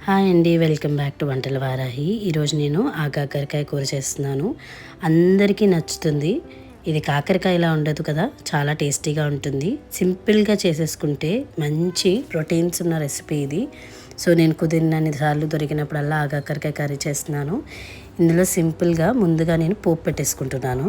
Hi అండి, welcome back to వంటల వారాహి. ఈరోజు నేను కాకరకాయ కూర చేస్తున్నాను. అందరికీ నచ్చుతుంది. ఇది కాకరకాయలా ఉండదు కదా, చాలా టేస్టీగా ఉంటుంది. సింపుల్గా చేసేసుకుంటే మంచి ప్రోటీన్స్ ఉన్న రెసిపీ ఇది. సో నేను కుదిరినన్ని సార్లు దొరికినప్పుడల్లా కాకరకాయ కర్రీ చేస్తున్నాను. ఇందులో సింపుల్గా ముందుగా నేను పోపు పెట్టేసుకుంటున్నాను.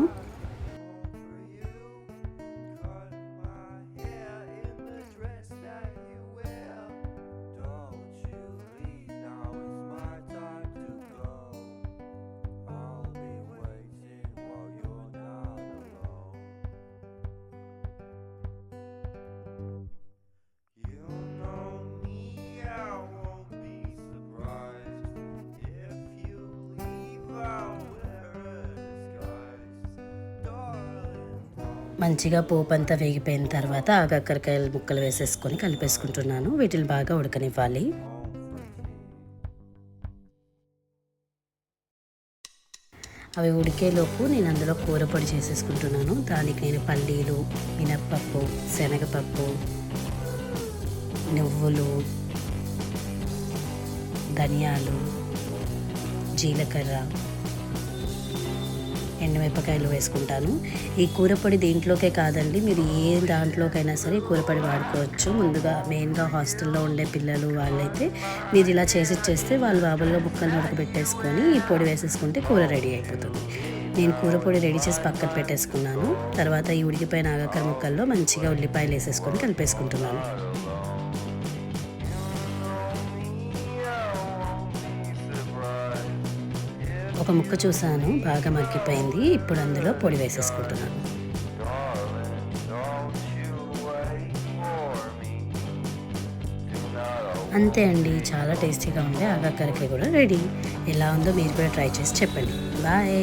మంచిగా పోపు అంతా వేగిపోయిన తర్వాత కాకరకాయల ముక్కలు వేసేసుకొని కలిపేసుకుంటున్నాను. వీటిని బాగా ఉడకనివ్వాలి. అవి ఉడికేలోపు నేను అందులో కూర పొడి చేసేసుకుంటున్నాను. దానికి నేను పల్లీలు, మినప్పప్పు, శనగపప్పు, నువ్వులు, ధనియాలు, జీలకర్ర, ఎండుమిరపకాయలు వేసుకుంటాను. ఈ కూరపొడి దీంట్లోకే కాదండి, మీరు ఏ దాంట్లోకైనా సరే కూరపొడి వాడుకోవచ్చు. ముందుగా మెయిన్గా హాస్టల్లో ఉండే పిల్లలు వాళ్ళైతే మీరు ఇలా చేస్తే వాళ్ళు బాబుల్లో ముక్కలు ఉడకబెట్టేసుకొని ఈ పొడి వేసేసుకుంటే కూర రెడీ అయిపోతుంది. నేను కూర పొడి రెడీ చేసి పక్కన పెట్టేసుకున్నాను. తర్వాత ఈ ఉడికిపోయిన ఆగాకర ముక్కల్లో మంచిగా ఉల్లిపాయలు వేసేసుకొని కలిపేసుకుంటున్నాను. ఒక ముక్క చూసాను, బాగా మగ్గిపోయింది. ఇప్పుడు అందులో పొడి వేసేసుకుంటున్నాను. అంతే అండి, చాలా టేస్టీగా ఉంది. ఆగాకరకాయ కూడా రెడీ. ఎలా ఉందో మీరు కూడా ట్రై చేసి చెప్పండి. బాయ్.